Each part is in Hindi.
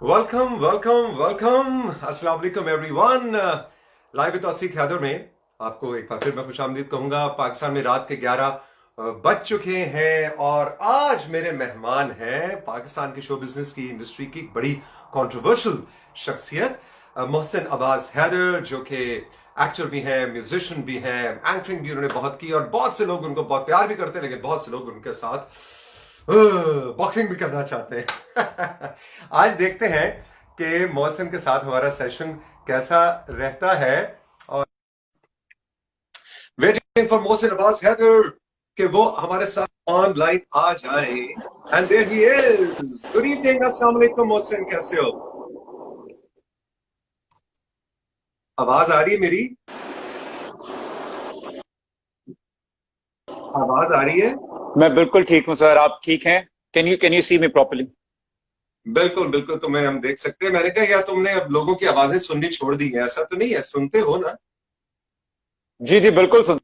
वेलकम वेलकम वेलकम अस्सलाम वालेकुम everyone. Live with Tauseeq Haider में आपको एक बार फिर मैं खुशामदीद कहूंगा। पाकिस्तान में रात के 11 बज चुके हैं और आज मेरे मेहमान हैं पाकिस्तान की शो बिजनेस की इंडस्ट्री की एक बड़ी कंट्रोवर्शियल शख्सियत मोहसिन अब्बास हैदर, जो कि एक्टर भी हैं, म्यूजिशियन भी हैं, एंकरिंग भी उन्होंने बहुत की और बहुत से लोग उनको बहुत प्यार भी करते हैं, लेकिन बहुत से लोग उनके साथ बॉक्सिंग भी करना चाहते हैं। आज देखते हैं कि मोहसिन के साथ हमारा सेशन कैसा रहता है। और वेटिंग फॉर मोहसिन अब्बास हैदर कि वो हमारे साथ ऑनलाइन आ जाए। And there he is. Good evening, अस्सलाम वालेकुम मोहसिन, कैसे हो? आवाज आ रही है मेरी? आवाज आ रही है? मैं बिल्कुल ठीक हूँ सर। आप ठीक हैं? Can you see me properly? बिल्कुल बिल्कुल, तुम्हें हम देख सकते हैं। मैंने कहा यार तुमने अब लोगों की आवाजें सुननी छोड़ दी है, ऐसा तो नहीं है? सुनते हो ना? जी जी बिल्कुल सुन।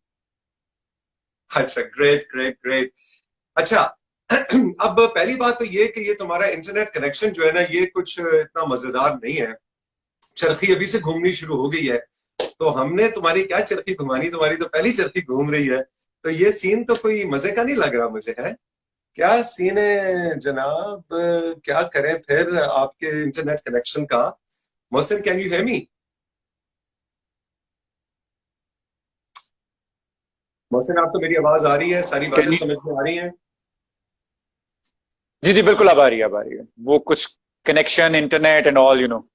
अच्छा, ग्रेट ग्रेट ग्रेट। अच्छा, अब पहली बात तो ये कि ये तुम्हारा इंटरनेट कनेक्शन जो है ना, ये कुछ इतना मजेदार नहीं है। चरखी अभी से घूमनी शुरू हो गई है, तो हमने तुम्हारी क्या चरखी घुमानी, तुम्हारी तो पहली चरखी घूम रही है। तो ये सीन तो कोई मजे का नहीं लग रहा मुझे, है? क्या सीन है जनाब? क्या करें फिर आपके इंटरनेट कनेक्शन का? मोहसिन, कैन यू हेयर मी? मोहसिन, आपको मेरी आवाज आ रही है? सारी बातें कैन यू? समझ में आ रही हैं? जी जी बिल्कुल अब आ रही है, अब आ रही है। वो कुछ connection, internet and all you know.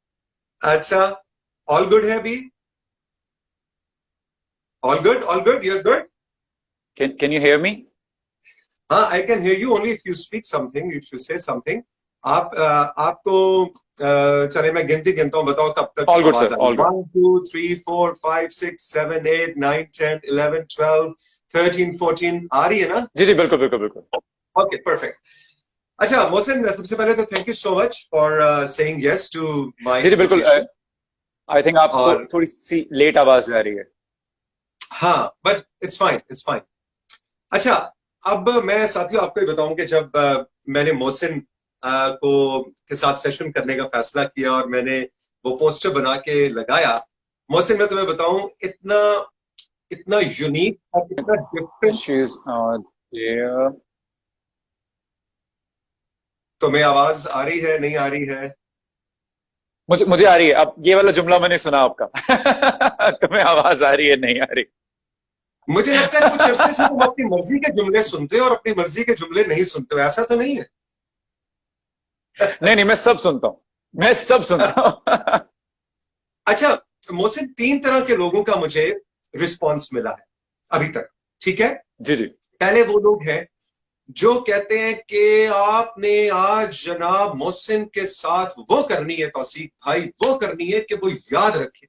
अच्छा, ऑल गुड है अभी? All good, your good? Can you hear me? हाँ, I can hear you only if you speak something, if you say something. आपको चले मैं गिनती गिनता हूँ, बताओ कब तक ऑल गुड आवाज सर, आ रही ऑल है। गुड। 1 2 3 4 5 6 7 8 9 10 11 12 13 14 आ रही है ना? जी जी बिल्कुल बिल्कुल बिल्कुल। Okay, perfect. अच्छा मोहसिन, सबसे पहले तो thank you so much for saying yes to my जी जी बिल्कुल। इनविटेशन। आई थिंक आपको और थोड़ी सी लेट आवाज आ रही है। हाँ, but it's fine, it's fine. अच्छा, अब मैं साथियों आपको ये बताऊं कि जब मैंने मोहसिन को के साथ सेशन करने का फैसला किया और मैंने वो पोस्टर बना के लगाया, मोहसिन मैं तुम्हें बताऊं, इतना इतना यूनिक और इतना डिफरेंट। She is there. तुम्हें आवाज आ रही है, नहीं आ रही है? मुझे मुझे आ रही है। अब ये वाला जुमला मैंने सुना आपका। तुम्हें आवाज आ रही है, नहीं आ रही? मुझे लगता है कुछ अरसे से तुम अपनी मर्जी के जुमले सुनते हो और अपनी मर्जी के जुमले नहीं सुनते हो, ऐसा तो नहीं है? नहीं नहीं, मैं सब सुनता हूँ। मैं सब सुनता हूँ। अच्छा मोहसिन, 3 तरह के लोगों का मुझे रिस्पॉन्स मिला है अभी तक, ठीक है? जी जी। पहले वो लोग हैं जो कहते हैं कि आपने आज जनाब मोहसिन के साथ वो करनी है, तौसीक भाई, वो करनी है कि वो याद रखे,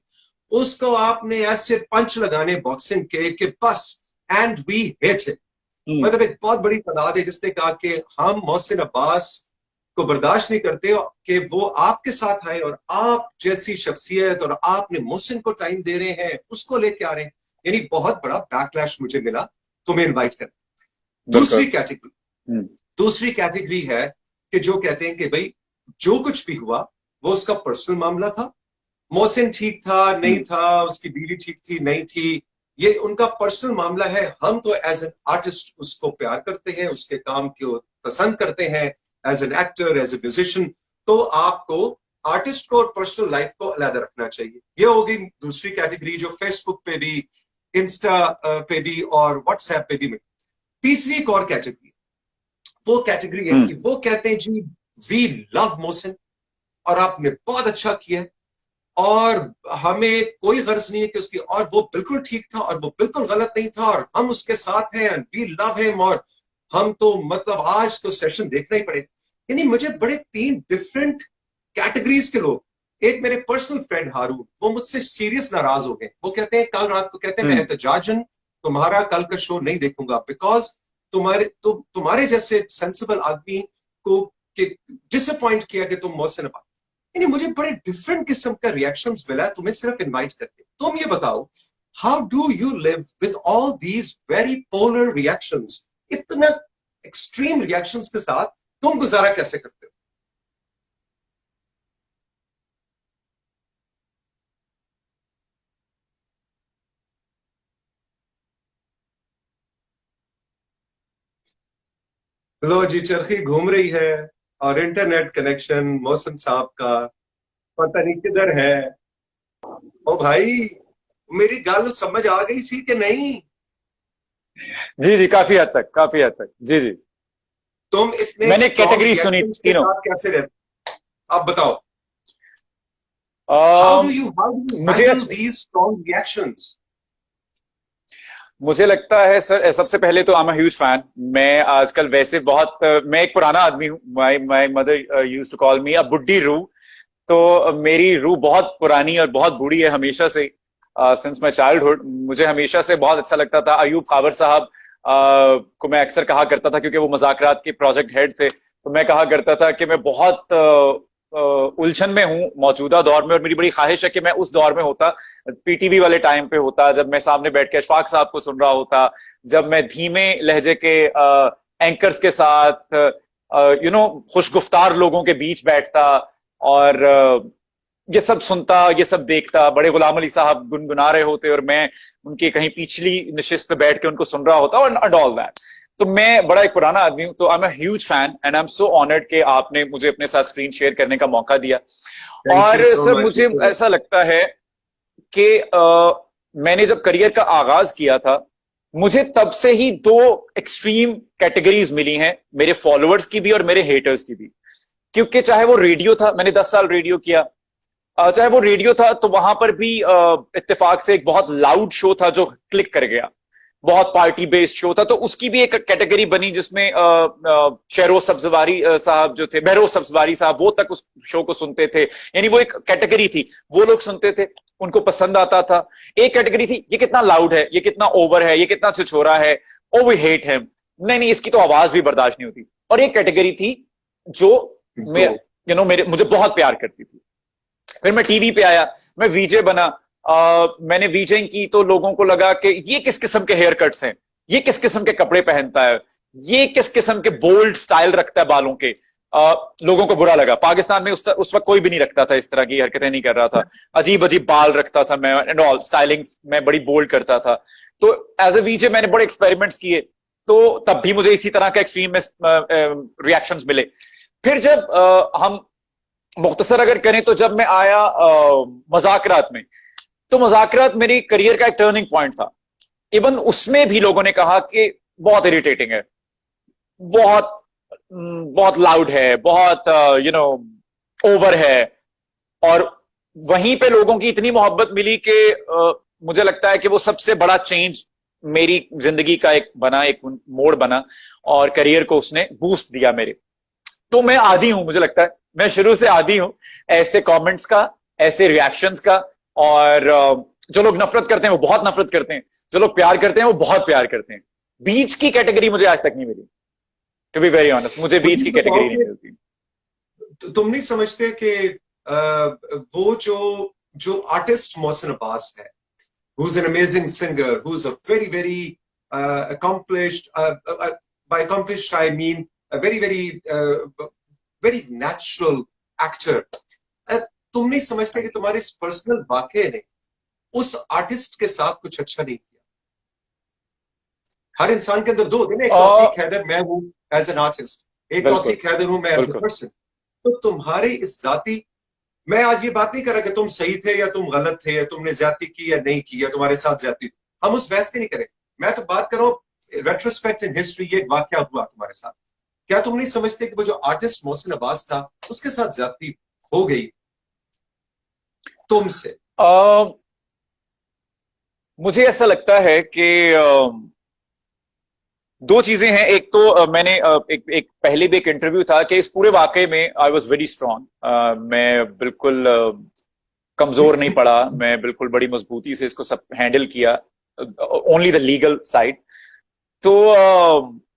उसको आपने ऐसे पंच लगाने बॉक्सिंग के कि बस, एंड वी हिट इट। मतलब एक बहुत बड़ी तादाद है जिसने कहा कि हम मोहसिन अब्बास को बर्दाश्त नहीं करते कि वो आपके साथ आए और आप जैसी शख्सियत और आपने मोहसिन को टाइम दे रहे हैं, उसको लेके आ रहे हैं। यानी बहुत बड़ा बैकलैश मुझे मिला तुम्हें इनवाइट कर। दूसरी बिल्कुल। कैटेगरी दूसरी कैटेगरी है कि जो कहते हैं कि भाई जो कुछ भी हुआ वो उसका पर्सनल मामला था, मोहसिन ठीक था नहीं हम्म। था, उसकी बीवी ठीक थी नहीं थी, ये उनका पर्सनल मामला है। हम तो एज एन आर्टिस्ट उसको प्यार करते हैं, उसके काम को पसंद करते हैं, as an actor, as a musician. तो आपको आर्टिस्ट को और पर्सनल लाइफ को अलग रखना चाहिए। ये होगी दूसरी कैटेगरी जो फेसबुक पे भी, इंस्टा पे भी और व्हाट्सएप पे भी मिली। तीसरी एक और कैटेगरी, वो कैटेगरी है कि हम्म। वो कहते हैं जी वी लव मोहसिन और आपने बहुत अच्छा किया है और हमें कोई गर्ज नहीं है कि उसकी, और वो बिल्कुल ठीक था और वो बिल्कुल गलत नहीं था और हम उसके साथ हैं, वी लव हिम, और हम तो मतलब आज तो सेशन देखना ही पड़ेगा। यानी मुझे बड़े 3 डिफरेंट कैटेगरीज के लोग। एक मेरे पर्सनल फ्रेंड हारून, वो मुझसे सीरियस नाराज हो गए। वो कहते हैं कल रात को, कहते हैं मैं हम्म। एहतजाजन तुम्हारा कल का शो नहीं देखूंगा बिकॉज तुम्हारे जैसे सेंसिबल आदमी को डिसअपॉइंट किया कि तुम मोहसिन। यानी मुझे बड़े डिफरेंट किस्म का रिएक्शंस मिला तुम्हें सिर्फ इनवाइट करके। तुम ये बताओ, how do you live with all these very polar reactions? इतना एक्सट्रीम रिएक्शंस के साथ तुम गुजारा कैसे करते हो? लो जी, चरखी घूम रही है और इंटरनेट कनेक्शन मौसम साहब का पता नहीं किधर है। ओ भाई, मेरी गल समझ आ गई सी कि नहीं? जी जी, काफी हद तक, काफी हद तक, जी जी। तुम इतने मैंने स्ट्रॉन्ग कैटेगरी सुनी रिएक्शंस के तीनों। साथ कैसे रहते? अब बताओ, अम, हाउ डू यू मुझे हैंडल दीज स्ट्रॉन्ग रिएक्शंस? मुझे लगता है सर, सबसे पहले तो आई एम ह्यूज फैन। मैं आजकल वैसे बहुत मैं एक पुराना आदमी हूँ। My my mother used to call me a बुड्ढी रू। तो मेरी रूह बहुत पुरानी और बहुत बूढ़ी है हमेशा से। सिंस माय चाइल्डहुड मुझे हमेशा से बहुत अच्छा लगता था अयूब खाबर साहब को। मैं अक्सर कहा करता था, क्योंकि वो मुज़ाकरात के प्रोजेक्ट हेड थे, तो मैं कहा करता था कि मैं बहुत उलझन में हूँ मौजूदा दौर में, और मेरी बड़ी ख्वाहिश है कि मैं उस दौर में होता, पीटीवी वाले टाइम पे होता, जब मैं सामने बैठ के अशफाक साहब को सुन रहा होता, जब मैं धीमे लहजे के एंकर्स के साथ खुशगुफ्तार लोगों के बीच बैठता, और ये सब सुनता, ये सब देखता। बड़े गुलाम अली साहब गुनगुना रहे होते और मैं उनकी कहीं पिछली नशिस्त पे बैठ के उनको सुन रहा होता, और ऑल दैट। तो मैं बड़ा एक पुराना आदमी हूं, तो I am huge fan and I am so honoured कि आपने मुझे अपने साथ स्क्रीन शेयर करने का मौका दिया। थैंक यू और सो सर, मच। मुझे ऐसा लगता है कि मैंने जब करियर का आगाज किया था, मुझे तब से ही दो एक्सट्रीम कैटेगरीज मिली हैं, मेरे फॉलोअर्स की भी और मेरे हेटर्स की भी। क्योंकि चाहे वो रेडियो था, मैंने 10 साल रेडियो किया, चाहे वो रेडियो था तो वहां पर भी इत्तेफाक से एक बहुत लाउड शो था जो क्लिक कर गया, बहुत पार्टी बेस्ड शो था, तो उसकी भी एक कैटेगरी बनी जिसमें शेरोज सब्जवारी साहब जो थे, बहरोज सब्जवारी साहब, वो तक उस शो को सुनते थे। यानी वो एक कैटेगरी थी, वो लोग सुनते थे, उनको पसंद आता था। एक कैटेगरी थी, ये कितना लाउड है, ये कितना ओवर है, ये कितना छिछोरा है, ओ वी हेट हिम, नहीं नहीं इसकी तो आवाज भी बर्दाश्त नहीं होती। और एक कैटेगरी थी जो तो मेरे मुझे बहुत प्यार करती थी। फिर मैं टीवी पे आया, मैं वीजे बना। मैंने वीजिंग की तो लोगों को लगा कि ये किस किस्म के हेयर कट्स हैं, ये किस किस्म के कपड़े पहनता है, ये किस किस्म के बोल्ड स्टाइल रखता है बालों के। लोगों को बुरा लगा। पाकिस्तान में उस वक्त कोई भी नहीं रखता था, इस तरह की हरकतें नहीं कर रहा था। अजीब अजीब बाल रखता था मैं, एंड ऑल स्टाइलिंग मैं बड़ी बोल्ड करता था। तो एज ए वीजे मैंने बड़े एक्सपेरिमेंट्स किए, तो तब भी मुझे इसी तरह के एक्सट्रीम रिएक्शंस मिले। फिर जब हम मुख्तसर अगर करें, तो जब मैं आया मजाकरात में, तो मजाकरात मेरी करियर का एक टर्निंग पॉइंट था। इवन उसमें भी लोगों ने कहा कि बहुत इरिटेटिंग है, बहुत बहुत लाउड है, बहुत ओवर है। और वहीं पे लोगों की इतनी मोहब्बत मिली कि मुझे लगता है कि वो सबसे बड़ा चेंज मेरी जिंदगी का एक बना, एक मोड़ बना, और करियर को उसने बूस्ट दिया मेरे। तो मैं आदी हूं, मुझे लगता है मैं शुरू से आदी हूं ऐसे कमेंट्स का, ऐसे रिएक्शंस का। और जो लोग नफरत करते हैं वो बहुत नफरत करते हैं, जो लोग प्यार करते हैं वो बहुत प्यार करते हैं। बीच की कैटेगरी मुझे आज तक नहीं मिली, टू बी वेरी ऑनेस्ट, मुझे मुझे बीच की ये बताओ कैटेगरी नहीं कि मिलती। तुम नहीं समझते कि वो जो जो आर्टिस्ट मोहसिन अब्बास है, who's an amazing singer, who's a very, very accomplished, by accomplished I mean a very, very natural actor. तुम नहीं समझते कि तुम्हारे इस पर्सनल वाकये ने उस आर्टिस्ट के साथ कुछ अच्छा नहीं किया? हर इंसान के अंदर दो होते हैं ना, एक तौसीक हैदर मैं हूं एज एन आर्टिस्ट, एक बिल्कुल तौसीक हैदर हूं मैं एज ए बिल्कुल। पर्सन। तो तुम्हारे इस जाति, मैं आज ये बात नहीं कर रहा कि तुम सही थे या तुम गलत थे, या तुमने ज्यादती की या नहीं की, या तुम्हारे साथ ज्यादती, हम उस बहस की नहीं करें। मैं तो बात कर रहा हूं रेट्रोस्पेक्ट इन हिस्ट्री, ये वाकया हुआ तुम्हारे साथ। क्या तुम नहीं समझते कि वो जो आर्टिस्ट मोहसिन अब्बास था, उसके साथ ज्यादती हो गई तुमसे? मुझे ऐसा लगता है कि दो चीजें हैं। एक तो मैंने एक पहले भी एक इंटरव्यू था कि इस पूरे वाकये में आई वॉज वेरी स्ट्रांग। मैं बिल्कुल कमजोर नहीं पड़ा, मैं बिल्कुल बड़ी मजबूती से इसको सब हैंडल किया, ओनली द लीगल साइड। तो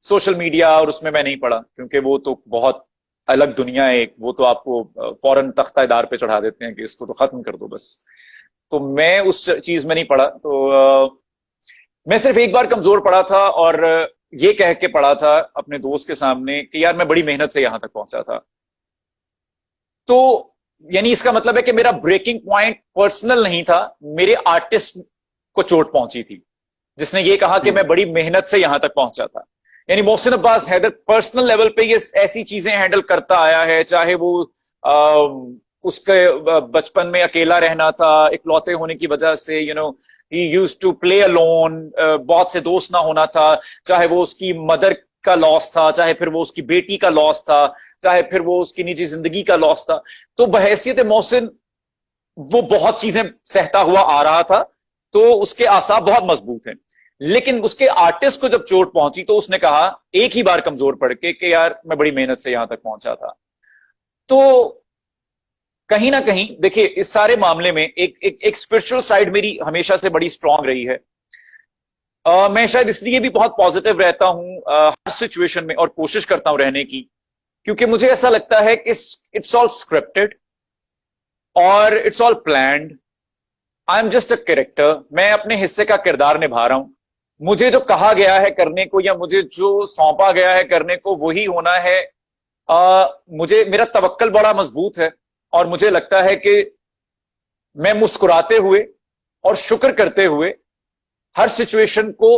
सोशल मीडिया और उसमें मैं नहीं पड़ा, क्योंकि वो तो बहुत अलग दुनिया है एक, वो तो आपको फौरन तख्तादार पे चढ़ा देते हैं कि इसको तो खत्म कर दो बस। तो मैं उस चीज में नहीं पड़ा। तो मैं सिर्फ एक बार कमजोर पड़ा था, और ये कह के पड़ा था अपने दोस्त के सामने कि यार मैं बड़ी मेहनत से यहां तक पहुंचा था। तो यानी इसका मतलब है कि मेरा ब्रेकिंग पॉइंट पर्सनल नहीं था, मेरे आर्टिस्ट को चोट पहुंची थी, जिसने ये कहा कि मैं बड़ी मेहनत से यहां तक पहुंचा था। यानी मोहसिन अब्बास हैदर पर्सनल लेवल पे ये ऐसी चीजें हैंडल करता आया है, चाहे वो उसके बचपन में अकेला रहना था इकलौते होने की वजह से, he used to play alone, बहुत से दोस्त ना होना था, चाहे वो उसकी मदर का लॉस था, चाहे फिर वो उसकी बेटी का लॉस था, चाहे फिर वो उसकी निजी जिंदगी का लॉस था। तो बहैसियत मोहसिन वो बहुत चीजें सहता हुआ आ रहा था, तो उसके आसाब बहुत मजबूत हैं। लेकिन उसके आर्टिस्ट को जब चोट पहुंची तो उसने कहा एक ही बार कमजोर पड़ के कि यार मैं बड़ी मेहनत से यहां तक पहुंचा था। तो कहीं ना कहीं देखिए, इस सारे मामले में एक स्पिरिचुअल साइड मेरी हमेशा से बड़ी स्ट्रांग रही है। मैं शायद इसलिए भी बहुत पॉजिटिव रहता हूं हर सिचुएशन में, और कोशिश करता हूं रहने की, क्योंकि मुझे ऐसा लगता है कि इट्स ऑल स्क्रिप्टेड और it's all planned. I am just a character, मैं अपने हिस्से का किरदार निभा रहा हूं। मुझे जो कहा गया है करने को, या मुझे जो सौंपा गया है करने को, वही होना है। मुझे, मेरा तवक्कल बड़ा मजबूत है, और मुझे लगता है कि मैं मुस्कुराते हुए और शुक्र करते हुए हर सिचुएशन को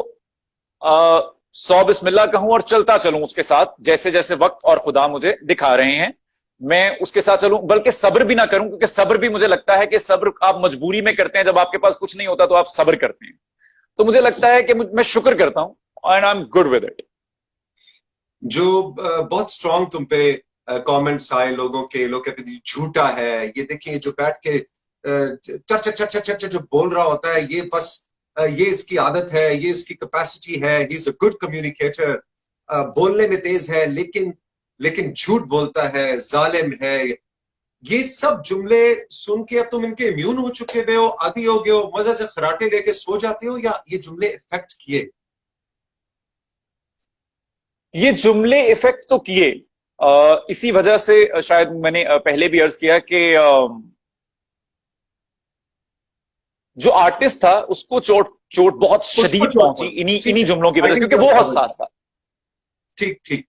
सौ बिस्मिल्लाह कहूं और चलता चलूं उसके साथ, जैसे जैसे वक्त और खुदा मुझे दिखा रहे हैं मैं उसके साथ चलूं। बल्कि सब्र भी ना करूं, क्योंकि सब्र भी मुझे लगता है कि सब्र आप मजबूरी में करते हैं, जब आपके पास कुछ नहीं होता तो आप सब्र करते हैं। तो मुझे लगता है कि मैं शुक्र करता हूं and I am good with it. जो बहुत स्ट्रांग तुम पे कमेंट्स आए लोगों के, लोग कहते थे झूठा है ये, देखिए जो बैठ के चर चर चर चर चर जो बोल रहा होता है, ये बस ये इसकी आदत है, ये इसकी कैपेसिटी है, he is a good communicator, बोलने में तेज है लेकिन लेकिन झूठ बोलता है, जालिम है। ये सब जुमले सुन के अब तुम इनके इम्यून हो चुके हो, आदी हो गए हो, मजे से खराटे लेके सो जाते हो, या ये जुमले इफेक्ट किए? ये जुमले इफेक्ट तो किए, इसी वजह से शायद मैंने पहले भी अर्ज किया कि जो आर्टिस्ट था उसको चोट चोट बहुत उसको शदीद चोट पहुंची पहुंची, इन्हीं ठीक इन्हीं है, जुमलों की आई वजह से, थिंक क्योंकि वो हसास था। ठीक ठीक।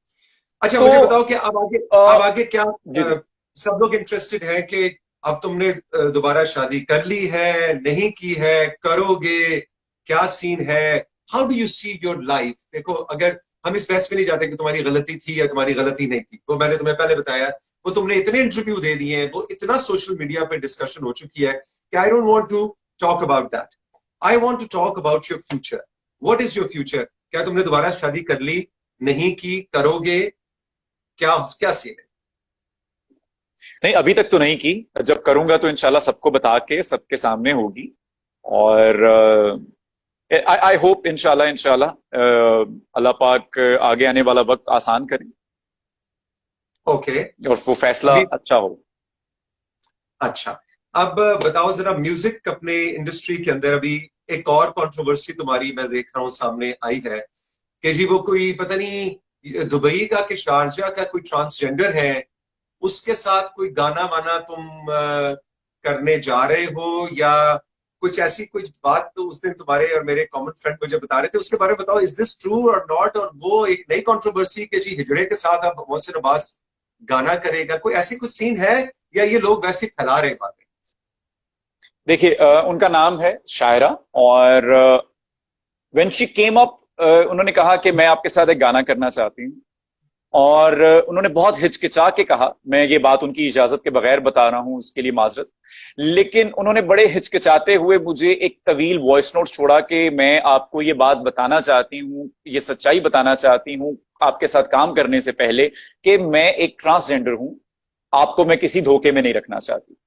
अच्छा तो मुझे बताओ कि अब आगे क्या? जी जी। सब लोग इंटरेस्टेड हैं कि अब तुमने दोबारा शादी कर ली है, नहीं की है, करोगे, क्या सीन है? How do you see your life? देखो, अगर हम इस बहस में नहीं जाते कि तुम्हारी गलती थी या तुम्हारी गलती नहीं थी, वो मैंने तुम्हें पहले बताया, वो तुमने इतने इंटरव्यू दे दिए हैं, वो इतना सोशल मीडिया पे डिस्कशन हो चुकी है कि I don't want to talk about that. I want to talk about your future. What is your future? क्या तुमने दोबारा शादी कर ली, नहीं की, करोगे, क्या क्या सीन है? नहीं, अभी तक तो नहीं की। जब करूंगा तो इंशाल्लाह सबको बता के सबके सामने होगी। और आई होप इंशाल्लाह इंशाल्लाह अल्लाह पाक आगे आने वाला वक्त आसान करे ओके। और वो फैसला अभी अच्छा हो। अच्छा, अब बताओ जरा, म्यूजिक अपने इंडस्ट्री के अंदर अभी एक और कंट्रोवर्सी तुम्हारी मैं देख रहा हूं सामने आई है कि जी वो कोई पता नहीं दुबई का कि शारजा का कोई ट्रांसजेंडर है, उसके साथ कोई गाना वाना तुम करने जा रहे हो, या कुछ ऐसी कुछ बात तो उस दिन तुम्हारे और मेरे कॉमन फ्रेंड मुझे बता रहे थे, उसके बारे में बताओ। इज दिस ट्रू और नॉट? और वो एक नई कंट्रोवर्सी के जी हिजड़े के साथ अब मोहसिन अब्बास गाना करेगा, कोई ऐसी कुछ सीन है, या ये लोग वैसे ही फैला रहे बातें? देखिए, उनका नाम है शायरा, और व्हेन शी केम अप उन्होंने कहा कि मैं आपके साथ एक गाना करना चाहती हूँ। और उन्होंने बहुत हिचकिचा के कहा, मैं ये बात उनकी इजाजत के बगैर बता रहा हूं, उसके लिए माजरत। लेकिन उन्होंने बड़े हिचकिचाते हुए मुझे एक तवील वॉइस नोट छोड़ा कि मैं आपको ये बात बताना चाहती हूँ, ये सच्चाई बताना चाहती हूँ आपके साथ काम करने से पहले, कि मैं एक ट्रांसजेंडर हूं, आपको मैं किसी धोखे में नहीं रखना चाहती।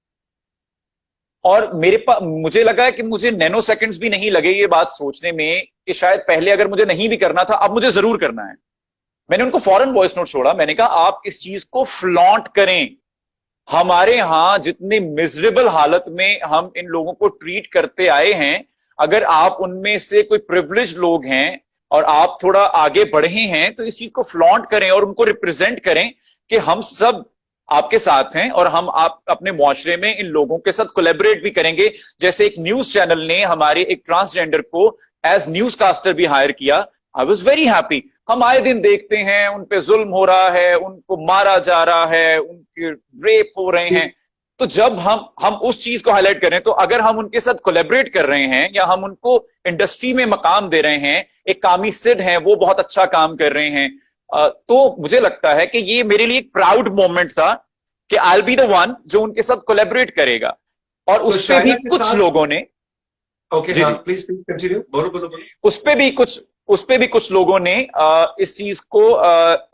और मेरे पास, मुझे लगा कि मुझे नैनो सेकंड्स भी नहीं लगे ये बात सोचने में कि शायद पहले अगर मुझे नहीं भी करना था, अब मुझे जरूर करना है। मैंने उनको फौरन वॉइस नोट छोड़ा, मैंने कहा आप इस चीज को फ्लॉन्ट करें। हमारे यहां जितने मिजरेबल हालत में हम इन लोगों को ट्रीट करते आए हैं, अगर आप उनमें से कोई प्रिविलेज लोग हैं और आप थोड़ा आगे बढ़े हैं, तो इस चीज को फ्लॉन्ट करें और उनको रिप्रेजेंट करें कि हम सब आपके साथ हैं, और हम आप अपने मुआशरे में इन लोगों के साथ कोलैबोरेट भी करेंगे। जैसे एक न्यूज चैनल ने हमारे एक ट्रांसजेंडर को एज न्यूज कास्टर भी हायर किया। I was very happy. हम आए दिन देखते हैं उन पे जुल्म हो रहा है, उनको मारा जा रहा है, उनके रेप हो रहे हैं। तो जब हम उस चीज को हाईलाइट करें, तो अगर हम उनके साथ कोलैबोरेट कर रहे हैं या हम उनको इंडस्ट्री में मकाम दे रहे हैं, एक कामी सिड हैं, वो बहुत अच्छा काम कर रहे हैं, तो मुझे लगता है कि ये मेरे लिए एक प्राउड मोमेंट था कि I will be the one जो उनके साथ कोलैबोरेट करेगा। और तो उस पे भी शायरा के कुछ साथ, लोगों ने, ओके जी हाँ, जी, प्लीज प्लीज कंटिन्यू, बोलो बोलो बोलो। उस पे भी कुछ लोगों ने इस चीज को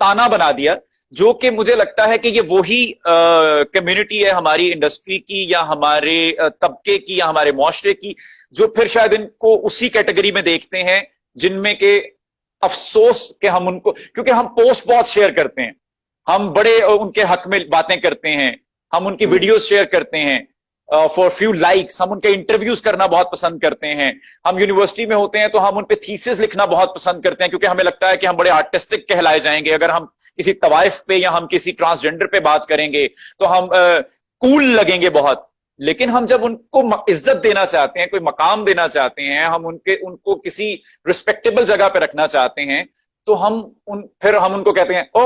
ताना बना दिया, जो कि मुझे लगता है कि ये वही कम्युनिटी है हमारी इंडस्ट्री की या हमारे तबके की या हमारे मुआशरे की, जो फिर शायद इनको उसी कैटेगरी में देखते हैं, जिनमें के अफसोस कि हम उनको, क्योंकि हम पोस्ट बहुत शेयर करते हैं, हम बड़े उनके हक में बातें करते हैं, हम उनकी वीडियोस शेयर करते हैं फॉर फ्यू लाइक्स, हम उनके इंटरव्यूज करना बहुत पसंद करते हैं, हम यूनिवर्सिटी में होते हैं तो हम उन पे थीसिस लिखना बहुत पसंद करते हैं, क्योंकि हमें लगता है कि हम बड़े आर्टिस्टिक कहलाए जाएंगे अगर हम किसी तवाइफ पे या हम किसी ट्रांसजेंडर पे बात करेंगे, तो हम कूल लगेंगे बहुत। लेकिन हम जब उनको इज्जत देना चाहते हैं, कोई मकाम देना चाहते हैं, हम उनको किसी रिस्पेक्टेबल जगह पे रखना चाहते हैं, तो फिर हम उनको कहते हैं, ओ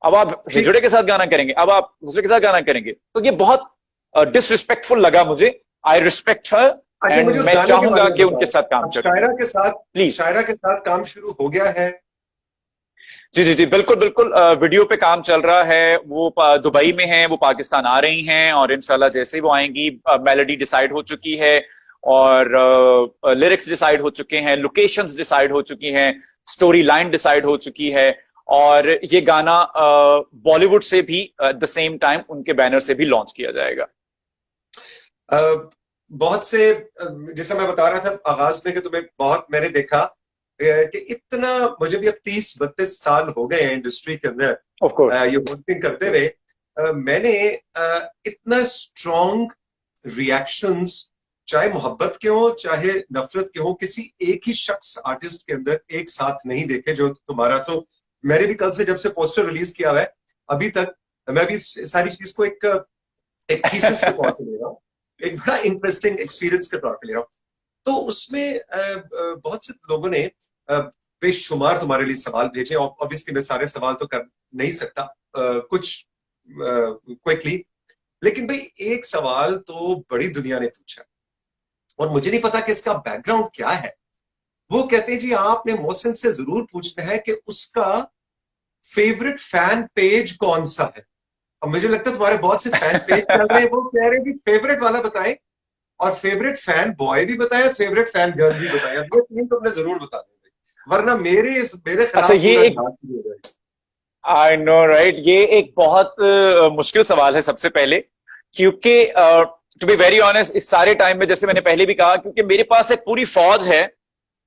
अब आप हिजड़े के साथ गाना करेंगे, अब आप दूसरे के साथ गाना करेंगे, तो ये बहुत डिसरिस्पेक्टफुल लगा मुझे। आई रिस्पेक्ट हर अच्छा, एंड मुझे उस मैं गाने के चाहूंगा बारे में कि बताओ। उनके साथ काम अब करूं। प्लीज। शायरा के साथ काम शुरू हो गया है? जी जी जी, बिल्कुल बिल्कुल, वीडियो पे काम चल रहा है, वो दुबई में है, वो पाकिस्तान आ रही हैं, और इंशाल्लाह जैसे ही वो आएंगी, मेलोडी डिसाइड हो चुकी है, और लिरिक्स डिसाइड हो चुके हैं, लोकेशंस डिसाइड हो चुकी हैं, स्टोरी लाइन डिसाइड हो चुकी है, और ये गाना बॉलीवुड से भी एट द सेम टाइम उनके बैनर से भी लॉन्च किया जाएगा। बहुत से, जैसा मैं बता रहा था आगाज में कि तुम्हें बहुत मैंने देखा कि इतना, मुझे भी अब 30-32 साल हो गए हैं इंडस्ट्री के अंदर ऑफ कोर्स। ये होस्टिंग करते हुए, मैंने इतना स्ट्रॉन्ग रिएक्शंस, चाहे मोहब्बत के हो चाहे नफरत के हो, किसी एक ही शख्स आर्टिस्ट के अंदर एक साथ नहीं देखे जो तुम्हारा। तो मैंने भी कल से, जब से पोस्टर रिलीज किया हुआ है अभी तक, मैं भी इस सारी चीज को एक एक थीसिस के तौर पे ले रहा हूँ, एक बड़ा इंटरेस्टिंग एक्सपीरियंस के तौर पे ले रहा हूँ। तो उसमें बहुत से लोगों ने बेशुमार तुम्हारे लिए सवाल भेजे, और ऑब्वियसली मैं सारे सवाल तो कर नहीं सकता, कुछ क्विकली। लेकिन भाई एक सवाल तो बड़ी दुनिया ने पूछा, और मुझे नहीं पता कि इसका बैकग्राउंड क्या है। वो कहते हैं जी आपने मोहसिन से जरूर पूछना है कि उसका फेवरेट फैन पेज कौन सा है। अब मुझे लगता है तुम्हारे बहुत से फैन पेज चल रहे हैं, वो कह रहे हैं कि फेवरेट वाला बताएं, और फेवरेट फैन बॉय भी बताया, फेवरेट फैन गर्ल भी बताया। ये तीन तुमने जरूर बता देंगे, वरना मेरे खिलाफ अच्छा, ये पूरा एक, इलाज नहीं हो जाएगा। आई नो राइट, ये एक बहुत मुश्किल सवाल है सबसे पहले, क्योंकि टू बी वेरी ऑनेस्ट, इस सारे टाइम में, जैसे मैंने पहले भी कहा, क्योंकि मेरे पास एक पूरी फौज है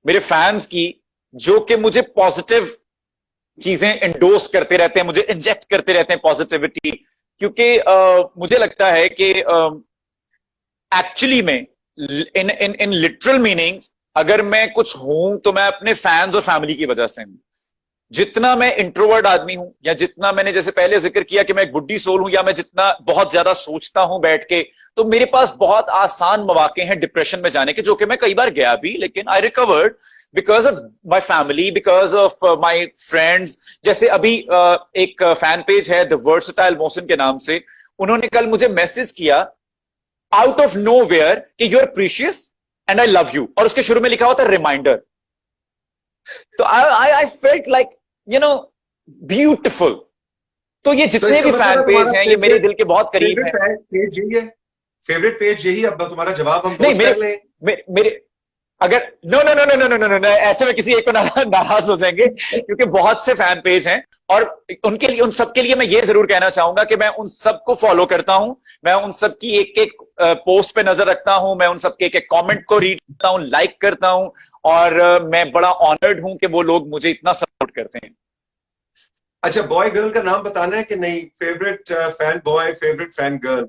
मेरे फैंस की, जो कि मुझे पॉजिटिव चीजें इंडोर्स करते रहते हैं, मुझे इंजेक्ट करते रहते हैं पॉजिटिविटी, क्योंकि मुझे लगता है कि एक्चुअली में, इन इन इन लिटरल मीनिंग्स, अगर मैं कुछ हूं तो मैं अपने फैंस और फैमिली की वजह से हूं। जितना मैं इंट्रोवर्ट आदमी हूं, या जितना मैंने जैसे पहले जिक्र किया कि मैं एक बुड्ढी सोल हूं, या मैं जितना बहुत ज्यादा सोचता हूं बैठ के, तो मेरे पास बहुत आसान मौके हैं डिप्रेशन में जाने के, जो कि मैं कई बार गया भी, लेकिन I recovered because of my family, because of my friends. जैसे अभी एक फैन पेज है द वर्सटाइल मोहसिन के नाम से, उन्होंने कल मुझे मैसेज किया आउट ऑफ नो वेयर कि you are precious and I love you, और उसके शुरू में लिखा होता है रिमाइंडर। तो I felt like, you know, beautiful. तो ये तो जितने इसका भी मतलब फैन है पेज तुम्हारा हैं, ये मेरे दिल के बहुत करीब फेवरेट हैं। पेज यही है? फेवरेट पेज यही? अब तुम्हारा जवाब हम नहीं, नोट कर लें? मेरे अगर, no no no no no no no, ऐसे में किसी एक को नाराज हो जाएंगे, क्योंकि बहुत से फैन पेज हैं, और उनके लिए, उन सबके लिए मैं ये जरूर कहना चाहूंगा कि मैं उन सबको फॉलो करता हूं, मैं उन सबकी एक एक पोस्ट पे नजर रखता हूं, मैं उन सबके एक एक कमेंट को रीड करता हूं, लाइक करता हूं, और मैं बड़ा ऑनर्ड हूं कि वो लोग मुझे इतना सपोर्ट करते हैं। अच्छा, बॉय गर्ल का नाम बताना है कि नहीं? Favourite fan boy, favourite fan girl?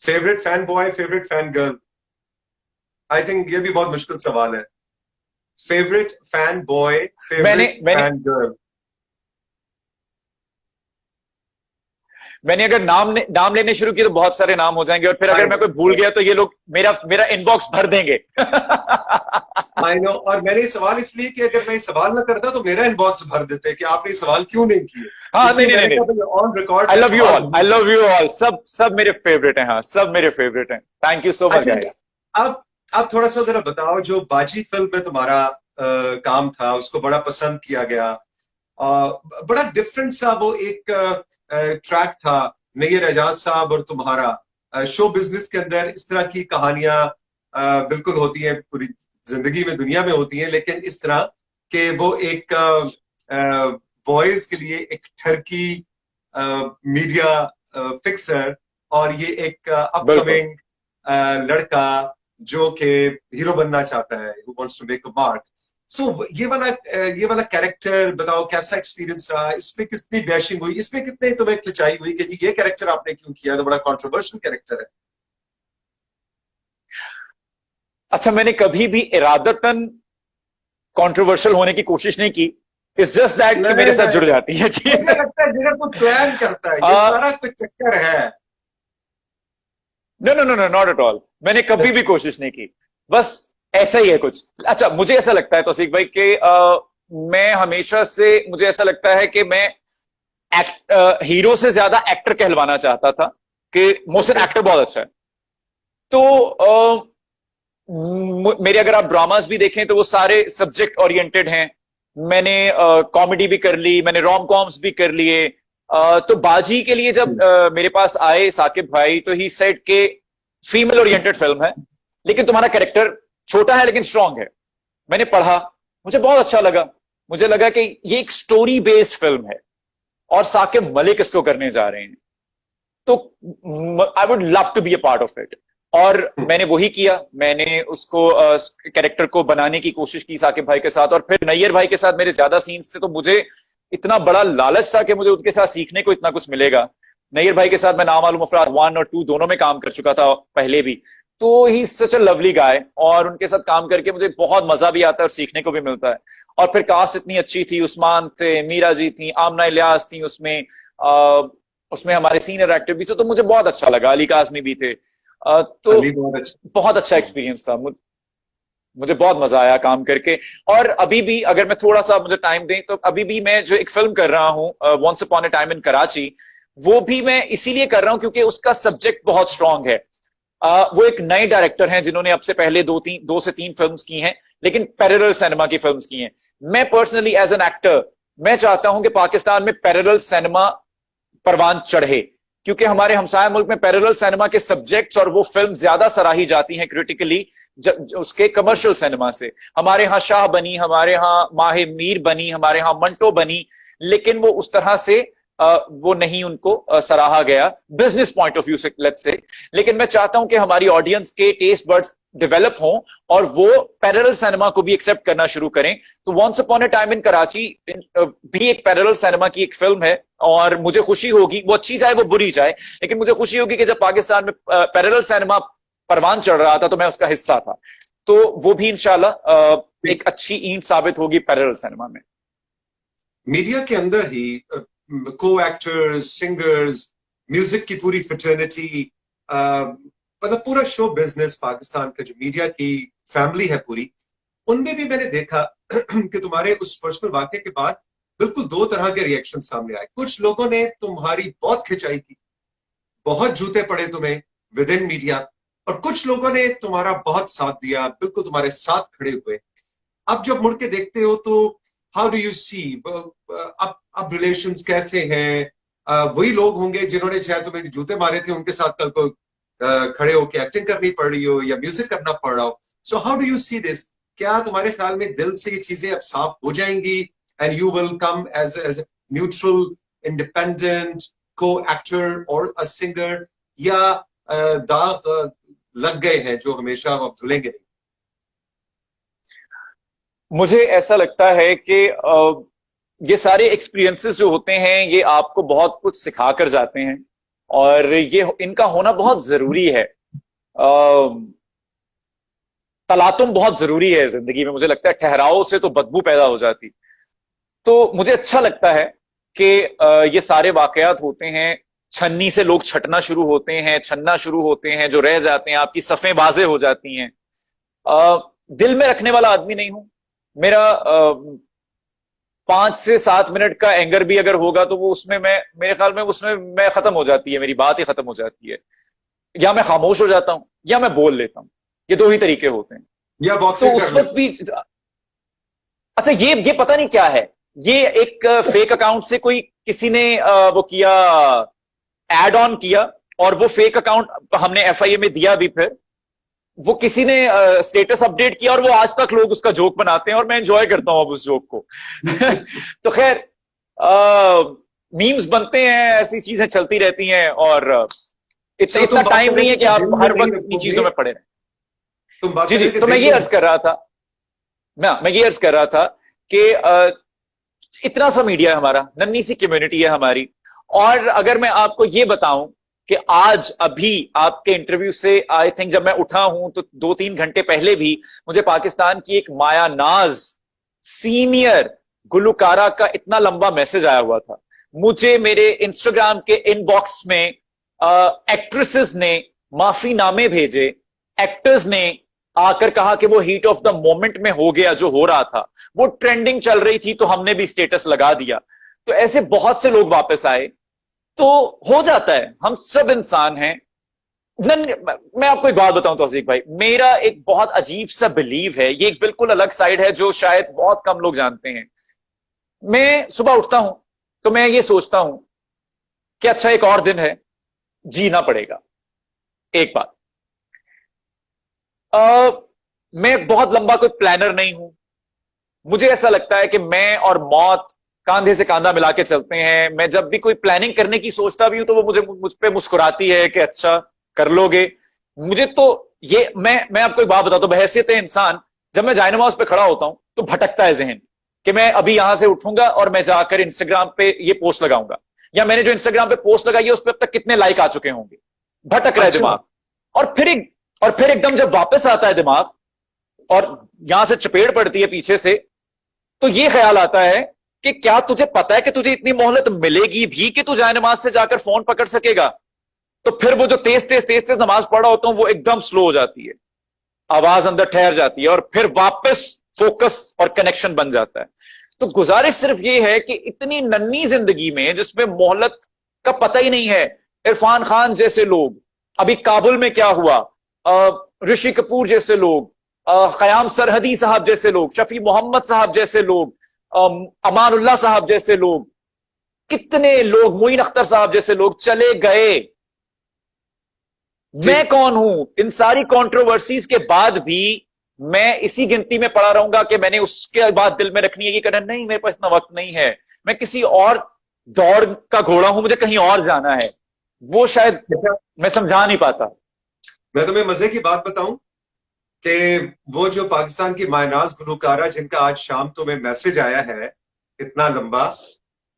Favourite fan boy, favourite fan girl? I think ये भी बहुत मुश्किल सवाल है। फेवरेट फैन बॉय, मैंने फेवरेट मैंने फैन गर्ल? मैंने अगर नाम लेने शुरू किए तो बहुत सारे नाम हो जाएंगे, और फिर अगर आई मैं नो। कोई भूल गया तो ये लोग मेरा मेरा इनबॉक्स भर देंगे। आई नो, और मैंने ये सवाल इसलिए कि अगर मैं ये सवाल ना करता तो मेरा इनबॉक्स भर देते कि आपने ये सवाल क्यों नहीं किए। हाँ, नहीं इसलिए नहीं मैंने नहीं, कहा ऑन रिकॉर्ड आई मैं लव यू सवाल ऑल, आई जरूर लव करूँ। यू ऑल, सब सब मेरे फेवरेट हैं, हाँ सब मेरे फेवरेट हैं। थैंक यू सो मच अच्छा, गाइस। अब थोड़ा सा जरा बताओ, जो बाजी फिल्म में तुम्हारा काम था उसको बड़ा पसंद किया गया। बड़ा डिफरेंट सा वो एक ट्रैक था, नैयर एजाज साहब और तुम्हारा। शो बिजनेस के अंदर इस तरह की कहानियां बिल्कुल होती हैं, पूरी जिंदगी में दुनिया में होती हैं, लेकिन इस तरह के वो एक बॉयज के लिए एक ठरकी मीडिया फिक्सर, और ये एक बिल्कुल। अपकमिंग लड़का जो कि हीरो बनना चाहता है, who wants to make a mark। सो ये वाला कैरेक्टर बताओ, कैसा एक्सपीरियंस रहा, इसमें कितनी बैशिंग हुई, इसमें कितने तुम्हें खिंचाई हुई कि जी ये कैरेक्टर आपने क्यों किया, तो बड़ा कंट्रोवर्शियल कैरेक्टर है। अच्छा, मैंने कभी भी इरादतन कंट्रोवर्शियल होने की कोशिश नहीं की। इट्स जस्ट दैट कि मेरे नहीं साथ जुड़ नहीं, जाती है मुझे चीजें। लगता है जगह कोई प्लान करता है, ये सारा कुछ चक्कर है। No no no no, not at all, मैंने कभी भी कोशिश नहीं की। बस ऐसा ही है कुछ। अच्छा, मुझे ऐसा लगता है तौसीक भाई कि मैं हमेशा से, मुझे ऐसा लगता है कि मैं हीरो से ज्यादा एक्टर कहलवाना चाहता था, कि मोहसिन ओके। एक्टर बहुत अच्छा है। तो मेरे अगर आप ड्रामास भी देखें तो वो सारे सब्जेक्ट ओरिएंटेड हैं। मैंने कॉमेडी भी कर ली, मैंने रोम कॉम्स भी कर लिए। तो बाजी के लिए जब मेरे पास आए साकिब भाई, तो ही सेड के फीमेल ओरिएंटेड फिल्म है, लेकिन तुम्हारा कैरेक्टर छोटा है लेकिन स्ट्रांग है। मैंने पढ़ा, मुझे बहुत अच्छा लगा। मुझे लगा कि ये एक स्टोरी बेस्ड फिल्म है और साकिब मलिक इसको करने जा रहे हैं, तो I would love to be a part of it. और मैंने वही किया, मैंने उसको कैरेक्टर को बनाने की कोशिश की साकिब भाई के साथ। और फिर नैयर भाई के साथ मेरे ज्यादा सीन्स थे, तो मुझे इतना बड़ा लालच था कि मुझे उनके साथ सीखने को इतना कुछ मिलेगा। नैयर भाई के साथ मैं नामालूम अफराद 1 और 2 दोनों में काम कर चुका था पहले भी। तो ही सच अ लवली गाय, और उनके साथ काम करके मुझे बहुत मजा भी आता है और सीखने को भी मिलता है। और फिर कास्ट इतनी अच्छी थी, उस्मान थे, मीरा जी थी, आमना इलियास थी उसमें। उसमें हमारे सीनियर एक्टर भी थे, तो मुझे बहुत अच्छा लगा। अली काजमी भी थे। तो अली बहुत अच्छा। बहुत अच्छा एक्सपीरियंस था। मुझे बहुत मजा आया काम करके। और अभी भी अगर मैं थोड़ा सा, मुझे टाइम दें, तो अभी भी मैं जो एक फिल्म कर रहा हूँ, once upon a time in Karachi, वो भी मैं इसीलिए कर रहा हूं क्योंकि उसका सब्जेक्ट बहुत स्ट्रांग है। वो एक नए डायरेक्टर हैं जिन्होंने अब से पहले 2 से 3 फिल्म्स की हैं, लेकिन पैरेलल सिनेमा की फिल्म्स की हैं। मैं पर्सनली एज एन एक्टर, मैं चाहता हूं कि पाकिस्तान में पैरेलल सिनेमा परवान चढ़े, क्योंकि हमारे हमसाया मुल्क में पैरेलल सिनेमा के सब्जेक्ट्स और वो फिल्म ज्यादा सराही जाती हैं क्रिटिकली उसके कमर्शियल सिनेमा से। हमारे यहाँ शाह बनी, हमारे यहाँ माहे मीर बनी, हमारे यहाँ मंटो बनी, लेकिन वो उस तरह से वो नहीं उनको सराहा गया बिजनेस पॉइंट ऑफ व्यू से, लेट्स से। लेकिन मैं चाहता हूं कि हमारी ऑडियंस के टेस्ट बर्ड्स डेवलप हों और वो पैरेलल सिनेमा को भी एक्सेप्ट करना शुरू करें। तो once upon a time in Karachi भी एक पैरेलल सिनेमा की एक फिल्म है, और मुझे खुशी होगी, वो अच्छी जाए वो बुरी जाए, लेकिन मुझे खुशी होगी कि जब पाकिस्तान में पैरेलल सिनेमा परवान चढ़ रहा था तो मैं उसका हिस्सा था। तो वो भी इंशाल्लाह एक अच्छी ईंट साबित होगी पैरेलल सिनेमा में। मीडिया के अंदर ही को एक्टर्स, सिंगर्स, म्यूजिक की पूरी फ्रेटर्निटी, मतलब पूरा शो बिजनेस, पाकिस्तान का जो मीडिया की फैमिली है पूरी, उनमें भी मैंने देखा कि तुम्हारे उस पर्सनल वाक्य के बाद बिल्कुल दो तरह के रिएक्शन सामने आए। कुछ लोगों ने तुम्हारी बहुत खिंचाई की, बहुत जूते पड़े तुम्हें विद इन मीडिया, और कुछ लोगों ने तुम्हारा बहुत साथ दिया, बिल्कुल तुम्हारे साथ खड़े हुए। अब जब मुड़ के देखते हो तो हाउ डू यू सी, अब रिलेशंस कैसे हैं? वही लोग होंगे जिन्होंने शायद तुम्हें जूते मारे थे, उनके साथ कल को खड़े होकर एक्टिंग करनी पड़ रही हो या म्यूजिक करना पड़ रहा हो। So how do you see this? क्या तुम्हारे ख्याल में दिल से ये चीजें अब साफ हो जाएंगी and you will come as neutral, independent को एक्टर और अ सिंगर, या दाग लग गए हैं जो हमेशा अब धुलेंगे नहीं? मुझे ऐसा लगता है कि ये सारे एक्सपीरियंसेस जो होते हैं ये आपको बहुत कुछ सिखा कर जाते हैं, और ये इनका होना बहुत जरूरी है। तलातुम बहुत जरूरी है जिंदगी में। मुझे लगता है ठहराव से तो बदबू पैदा हो जाती। तो मुझे अच्छा लगता है कि ये सारे वाकयात होते हैं। छन्नी से लोग छटना शुरू होते हैं, छन्ना शुरू होते हैं, जो रह जाते हैं, आपकी सफें बाजें हो जाती हैं। दिल में रखने वाला आदमी नहीं हूं। मेरा 5 से 7 मिनट का एंगर भी अगर होगा तो वो उसमें मैं, मेरे ख्याल में उसमें मैं खत्म हो जाती है, मेरी बात ही खत्म हो जाती है। या मैं खामोश हो जाता हूं या मैं बोल लेता हूं, ये दो ही तरीके होते हैं। या तो बॉक्सिंग कर उस लो। वक्त भी, अच्छा ये पता नहीं क्या है, ये एक फेक अकाउंट से कोई किसी ने वो किया, एड ऑन किया, और वो फेक अकाउंट हमने एफआईए में दिया भी। फिर वो किसी ने स्टेटस अपडेट किया और वो आज तक लोग उसका जोक बनाते हैं और मैं एंजॉय करता हूं अब उस जोक को। तो खैर, मीम्स बनते हैं, ऐसी चीजें चलती रहती हैं, और सो इतना तुम बात टाइम कर रहे नहीं है थे कि कि आप दिल में हर नहीं वक्त इन्हीं रखोगे। चीजों में पड़े रहें। तुम बात जी कर जी, रहे थे तो मैं दिल ये में अर्ज कर रहा था, मैं ये अर्ज कर रहा था कि इतना सा मीडिया है हमारा, नन्ही सी कम्युनिटी है हमारी। और अगर मैं आपको ये बताऊं कि आज अभी आपके इंटरव्यू से आई थिंक जब मैं उठा हूं तो 2-3 घंटे पहले भी मुझे पाकिस्तान की एक माया नाज सीनियर गुलकारा का इतना लंबा मैसेज आया हुआ था। मुझे मेरे इंस्टाग्राम के इनबॉक्स में एक्ट्रेसेस ने माफीनामे भेजे, एक्टर्स ने आकर कहा कि वो हीट ऑफ द मोमेंट में हो गया जो हो रहा था, वो ट्रेंडिंग चल रही थी तो हमने भी स्टेटस लगा दिया। तो ऐसे बहुत से लोग वापस आए। तो हो जाता है, हम सब इंसान हैं। मैं आपको एक बात बताऊं तौसीक भाई, मेरा एक बहुत अजीब सा बिलीव है, ये एक बिल्कुल अलग साइड है जो शायद बहुत कम लोग जानते हैं। मैं सुबह उठता हूं तो मैं ये सोचता हूं कि अच्छा एक और दिन है, जीना पड़ेगा। एक बात, मैं बहुत लंबा कोई प्लानर नहीं हूं। मुझे ऐसा लगता है कि मैं और मौत कांधे से कांधा मिला के चलते हैं। मैं जब भी कोई प्लानिंग करने की सोचता भी हूं तो वो मुझ पे मुस्कुराती है कि अच्छा कर लोगे। मुझे तो ये, मैं आपको एक बात बताता हूं, बहैसियत इंसान, जब मैं जायनमाज पे खड़ा होता हूं तो भटकता है जहन कि मैं अभी यहां से उठूंगा और मैं जाकर इंस्टाग्राम पे ये पोस्ट लगाऊंगा, या मैंने जो इंस्टाग्राम पे पोस्ट लगाई है उस पर अब तक कितने लाइक आ चुके होंगे। भटक रहा है अच्छा। दिमाग। और फिर एकदम जब वापस आता है दिमाग और यहां से चपेट पड़ती है पीछे से, तो ये ख्याल आता है कि क्या तुझे पता है कि तुझे इतनी मोहलत मिलेगी भी कि तू जाए नमाज से जाकर फोन पकड़ सकेगा। तो फिर वो जो तेज तेज नमाज पढ़ा होता हूं वो एकदम स्लो हो जाती है, आवाज अंदर ठहर जाती है, और फिर वापस फोकस और कनेक्शन बन जाता है। तो गुजारिश सिर्फ ये है कि इतनी नन्ही जिंदगी में जिसमें मोहलत का पता ही नहीं है, इरफान खान जैसे लोग, अभी काबुल में क्या हुआ, ऋषि कपूर जैसे लोग, कयाम सरहदी साहब जैसे लोग, शफी मोहम्मद साहब जैसे लोग, अमानुल्लाह साहब जैसे लोग, कितने लोग, मोइन अख्तर साहब जैसे लोग चले गए। जी। मैं कौन हूं इन सारी कंट्रोवर्सीज के बाद भी मैं इसी गिनती में पड़ा रहूंगा कि मैंने उसके बाद दिल में रखनी है ये करना नहीं, मेरे पास इतना वक्त नहीं है, मैं किसी और दौड़ का घोड़ा हूं, मुझे कहीं और जाना है। वो शायद मैं समझा नहीं पाता। मैं तुम्हें मजे की बात बताऊं कि वो जो पाकिस्तान की मायनाज गुलकारा जिनका आज शाम तुम्हें मैसेज आया है इतना लंबा,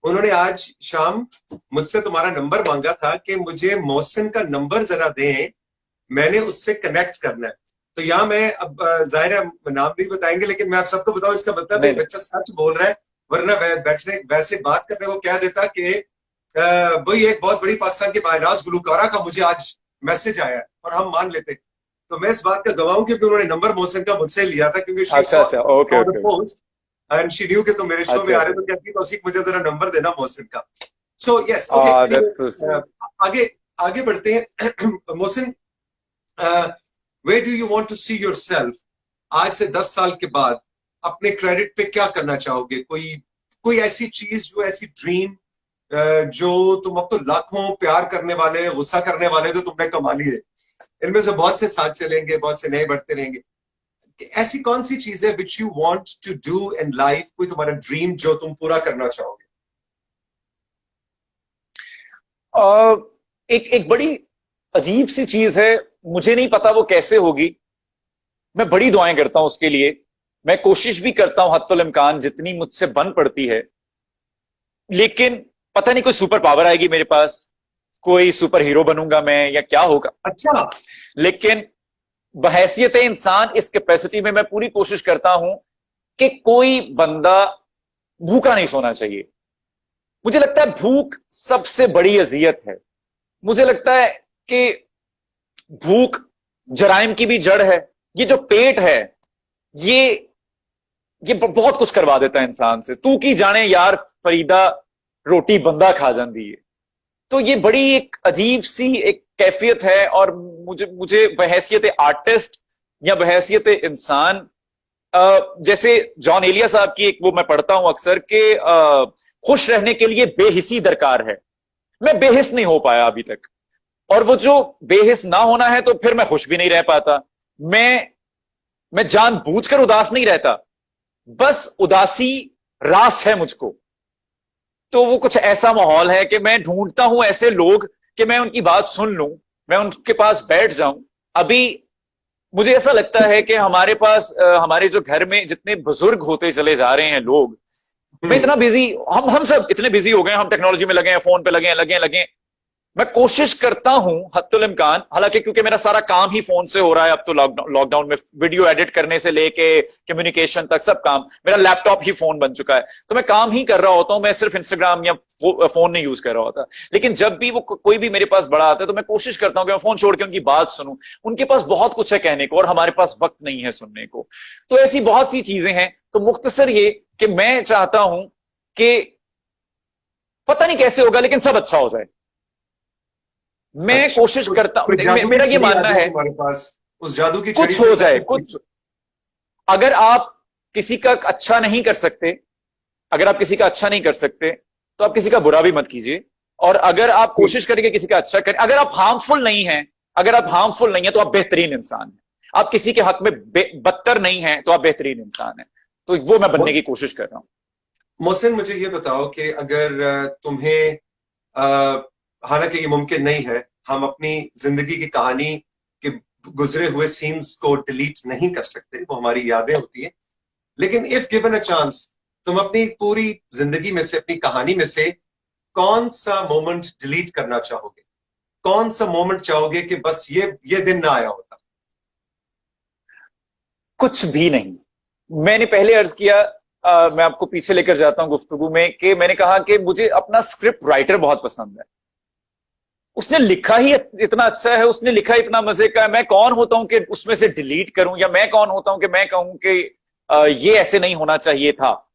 उन्होंने आज शाम मुझसे तुम्हारा नंबर मांगा था कि मुझे मोहसिन का नंबर जरा दें, मैंने उससे कनेक्ट करना है। तो यहाँ मैं अब जाहिर है नाम नहीं बताएंगे, लेकिन मैं आप सबको बताऊं इसका मतलब ये नहीं नहीं। बच्चा सच बोल रहा है, वरना बैठने वैसे बात करने को कह देता कि वही एक बहुत बड़ी पाकिस्तान की मायनाज गुलकारा का मुझे आज मैसेज आया है और हम मान लेते। तो मैं इस बात का गवाह हूं क्योंकि उन्होंने नंबर मोहसिन का मुझसे लिया था, क्योंकि शी अच्छा सॉ अच्छा, okay the okay. Post and she knew कि तुम मेरे शो में अच्छा आ रहे अच्छा। हो, तो कहती है तौसीक मुझे जरा नंबर देना मोहसिन का। सो यस, ओके, एनीवेज आगे आगे बढ़ते हैं। Mohsin, where do you want to see yourself आज से 10 साल के बाद? अपने क्रेडिट पे क्या करना चाहोगे? कोई कोई ऐसी चीज, जो ऐसी ड्रीम जो तुम, अब तो लाखों प्यार करने वाले, गुस्सा करने वाले तो तुमने कमा लिए, इनमें से बहुत से साथ चलेंगे, बहुत से नए बढ़ते रहेंगे। ऐसी कौन सी चीज है which you want to do in life? कोई तुम्हारा ड्रीम जो तुम पूरा करना चाहोगे? एक एक बड़ी अजीब सी चीज है, मुझे नहीं पता वो कैसे होगी। मैं बड़ी दुआएं करता हूं उसके लिए, मैं कोशिश भी करता हूं हत्तुल इम्कान जितनी मुझसे बन पड़ती है, लेकिन पता नहीं कोई सुपर पावर आएगी मेरे पास, कोई सुपर हीरो बनूंगा मैं या क्या होगा। अच्छा। लेकिन बहैसियत इंसान इस कैपेसिटी में मैं पूरी कोशिश करता हूं कि कोई बंदा भूखा नहीं सोना चाहिए। मुझे लगता है भूख सबसे बड़ी अजियत है। मुझे लगता है कि भूख जराइम की भी जड़ है। ये जो पेट है, ये बहुत कुछ करवा देता है इंसान से। तू की जाने यार फरीदा रोटी बंदा खा जाती है। तो ये बड़ी एक अजीब सी एक कैफियत है। और मुझे मुझे बहैसियत आर्टिस्ट या बहैसियत इंसान, जैसे जॉन एलिया साहब की एक वो मैं पढ़ता हूं अक्सर के, खुश रहने के लिए बेहिसी दरकार है। मैं बेहिस नहीं हो पाया अभी तक। और वो जो बेहिस ना होना है तो फिर मैं खुश भी नहीं रह पाता। मैं मैं जानबूझकर उदास नहीं रहता, बस उदासी रास है मुझको। तो वो कुछ ऐसा माहौल है कि मैं ढूंढता हूं ऐसे लोग कि मैं उनकी बात सुन लूं, मैं उनके पास बैठ जाऊं। अभी मुझे ऐसा लगता है कि हमारे पास हमारे जो घर में जितने बुजुर्ग होते चले जा रहे हैं लोग, मैं हम्म। इतना बिजी, हम सब इतने बिजी हो गए हैं, हम टेक्नोलॉजी में लगे हैं, फोन पे लगे हैं, लगे हैं। मैं कोशिश करता हूं हत्तुल इम्कान, हालांकि क्योंकि मेरा सारा काम ही फोन से हो रहा है अब तो, लॉकडाउन लॉकडाउन में वीडियो एडिट करने से लेके कम्युनिकेशन तक सब काम मेरा लैपटॉप ही फोन बन चुका है। तो मैं काम ही कर रहा होता हूं, मैं सिर्फ इंस्टाग्राम या फोन नहीं यूज कर रहा होता। लेकिन जब भी वो कोई भी मेरे पास बड़ा आता है तो मैं कोशिश करता हूं कि मैं फोन छोड़ के उनकी बात सुनूं। उनके पास बहुत कुछ है कहने को और हमारे पास वक्त नहीं है सुनने को। तो ऐसी बहुत सी चीजें हैं। तो मुख्तसर ये कि मैं चाहता हूं कि पता नहीं कैसे होगा लेकिन सब अच्छा हो जाए। मैं अच्छा, कोशिश करता कोई हूं, जादू की मेरा ये छड़ी आ मानना जाए है तुम्हारे पास, उस जादू की छड़ी कुछ से हो सब जाए कुछ। कुछ। अगर आप किसी का अच्छा नहीं कर सकते, अगर आप किसी का अच्छा नहीं कर सकते तो आप किसी का बुरा भी मत कीजिए। और अगर आप ठीक। कोशिश करेंगे किसी का अच्छा करें, अगर आप हार्मफुल नहीं हैं, अगर आप हार्मफुल नहीं है तो आप बेहतरीन इंसान हैं। आप किसी के हक में बदतर नहीं है तो आप बेहतरीन इंसान हैं। तो वो मैं बनने की कोशिश कर रहा हूं। मोहसिन, मुझे ये बताओ कि अगर तुम्हें, हालांकि ये मुमकिन नहीं है, हम अपनी जिंदगी की कहानी के गुजरे हुए सीन्स को डिलीट नहीं कर सकते, वो हमारी यादें होती हैं। लेकिन इफ गिवन अ चांस, तुम अपनी पूरी जिंदगी में से, अपनी कहानी में से कौन सा मोमेंट डिलीट करना चाहोगे? कौन सा मोमेंट चाहोगे कि बस ये दिन ना आया होता? कुछ भी नहीं। मैंने पहले अर्ज किया, मैं आपको पीछे लेकर जाता हूं गुफ्तगू में, कि मैंने कहा कि मुझे अपना स्क्रिप्ट राइटर बहुत पसंद है। उसने लिखा ही इतना अच्छा है, उसने लिखा इतना मजे का है। मैं कौन होता हूं कि उसमें से डिलीट करूं, या मैं कौन होता हूं कि मैं कहूं कि ये ऐसे नहीं होना चाहिए था।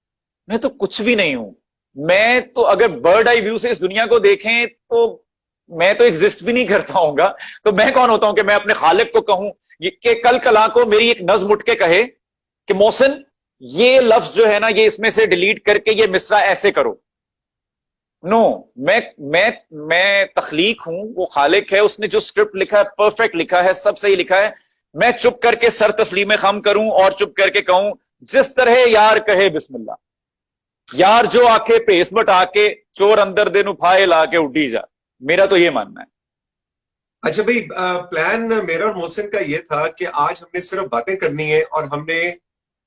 मैं तो कुछ भी नहीं हूं। मैं तो अगर बर्ड आई व्यू से इस दुनिया को देखें तो मैं तो एग्जिस्ट भी नहीं करता हूंगा। तो मैं कौन होता हूं कि मैं अपने खालिक को कहूं कि कल कला को मेरी एक नज्म उठ के कहे कि मोहसिन, ये लफ्ज जो है ना ये इसमें से डिलीट करके ये मिसरा ऐसे करो। नो, मैं तखलीक हूं, वो खालिक है, उसने जो स्क्रिप्ट लिखा है परफेक्ट लिखा है, सब सही लिखा है। मैं चुप करके सर तस्लीम खम करूं और चुप करके कहूं, जिस तरह यार कहे बिस्मिल्लाह, यार जो आके पेस बटा के चोर अंदर दिन उफाए ला के उड्डी जा। मेरा तो ये मानना है। अच्छा भाई, प्लान मेरा और मोहसिन का ये था कि आज हमने सिर्फ बातें करनी है और हमने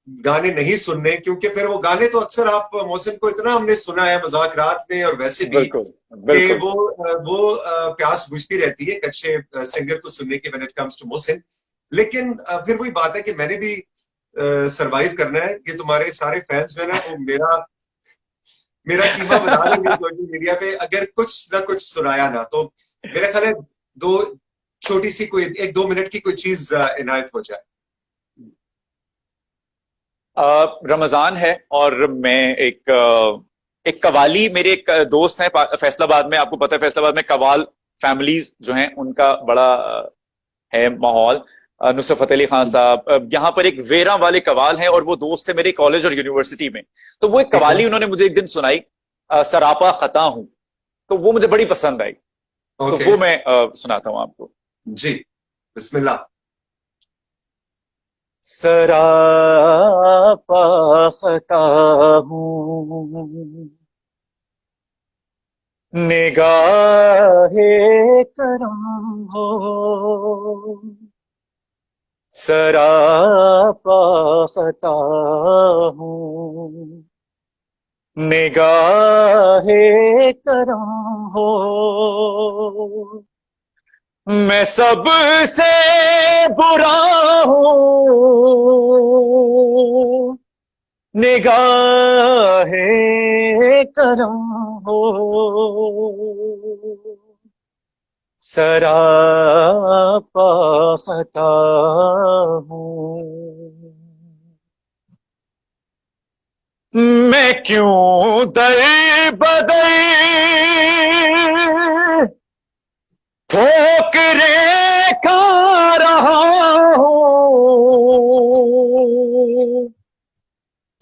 गाने नहीं सुनने, क्योंकि फिर वो गाने तो अक्सर, आप मोहसिन को इतना हमने सुना है मजाक रात में और वैसे भी, बिल्कुल कि बिल्कुल। वो प्यास बुझती रहती है एक अच्छे सिंगर को सुनने की, when it comes to Mohsin. लेकिन फिर वही बात है कि मैंने भी सरवाइव करना है। ये तुम्हारे सारे फैंस जो है ना, वो मेरा मेरा कीमा बना देंगे सोशल मीडिया पे अगर कुछ ना कुछ सुनाया ना तो। मेरा ख्याल है दो छोटी सी कोई 1-2 मिनट की कोई चीज इनायत हो जाए। रमजान है और मैं एक कवाली, मेरे एक दोस्त हैं फैसलाबाद में, आपको पता है फैसलाबाद में कवाल फैमिलीज जो हैं उनका बड़ा है माहौल। नुसरत फतेह अली खान साहब, यहाँ पर एक वेरा वाले कवाल हैं और वो दोस्त है मेरे कॉलेज और यूनिवर्सिटी में। तो वो एक ठीक है। कवाली उन्होंने मुझे एक दिन सुनाई, सरापा खता हूं। तो वो मुझे बड़ी पसंद आई। तो ओके। वो मैं सुनाता हूं आपको। जी, बिस्मिल्लाह। सरापा खता हूं, निगाहे करम हो, सरापा खता हूं, निगाहे करम हो। मैं सबसे बुरा हूं, निगाहे करम हो, सरापा खता हूं। मैं क्यों दर बदर ठोकरे खा रहा हूं,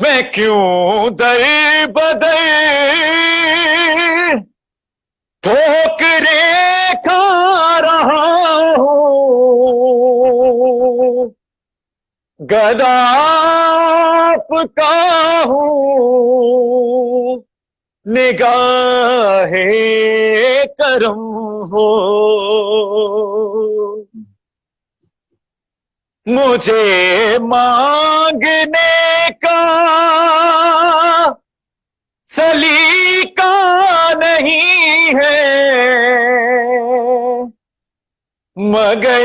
मैं क्यों दर बदर ठोकरे खा रहा हूं, गदाफ का हूं, निगाहे करम हो, मुझे मांगने का सलीका नहीं है, मगर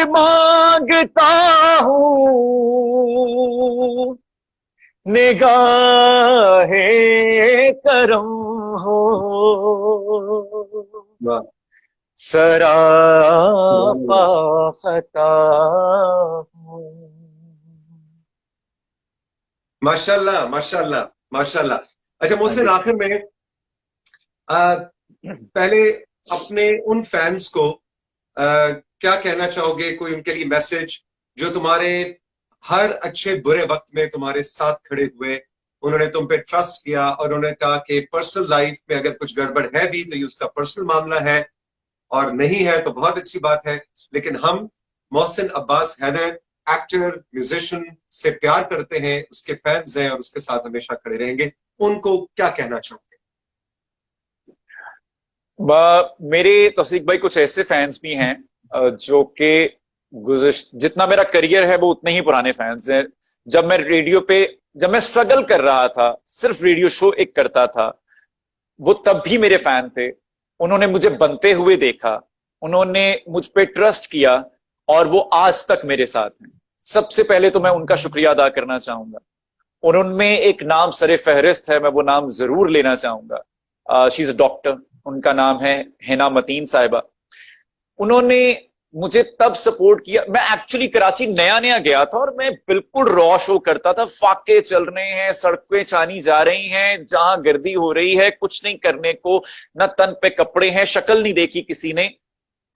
मांगता हूं, निगाहे करम हो, वाह, सरापा खता हूं। माशाल्लाह माशाल्लाह माशाल्लाह। अच्छा हाँ मोहसिन, जी। आखिर में पहले अपने उन फैंस को क्या कहना चाहोगे? कोई उनके लिए मैसेज, जो तुम्हारे हर अच्छे बुरे वक्त में तुम्हारे साथ खड़े हुए, उन्होंने तुम पे ट्रस्ट किया और उन्होंने कहा कि पर्सनल लाइफ में अगर कुछ गड़बड़ है भी तो ये उसका पर्सनल मामला है, और नहीं है तो बहुत अच्छी बात है, लेकिन हम मोहसिन अब्बास हैदर एक्टर म्यूजिशियन से प्यार करते हैं, उसके फैंस हैं और उसके साथ हमेशा खड़े रहेंगे, उनको क्या कहना चाहोगे? मेरे तौसीक भाई कुछ ऐसे फैंस भी हैं जो कि जितना मेरा करियर है वो उतने ही पुराने फैंस हैं। जब मैं रेडियो पे, जब मैं स्ट्रगल कर रहा था, सिर्फ रेडियो शो एक करता था, वो तब भी मेरे फैन थे। उन्होंने मुझे बनते हुए देखा, उन्होंने मुझ पे ट्रस्ट किया और वो आज तक मेरे साथ हैं। सबसे पहले तो मैं उनका शुक्रिया अदा करना चाहूंगा। और उनमें एक नाम सरे फहरिस्त है, मैं वो नाम जरूर लेना चाहूंगा। शी इज अ डॉक्टर, उनका नाम है हिना मतीन साहिबा। उन्होंने मुझे तब सपोर्ट किया। मैं एक्चुअली कराची नया नया गया था और मैं बिल्कुल रॉ शो करता था, फाके चल रहे हैं, सड़कें छानी जा रही हैं, जहां गर्दी हो रही है, कुछ नहीं करने को, ना तन पे कपड़े हैं, शक्ल नहीं देखी किसी ने।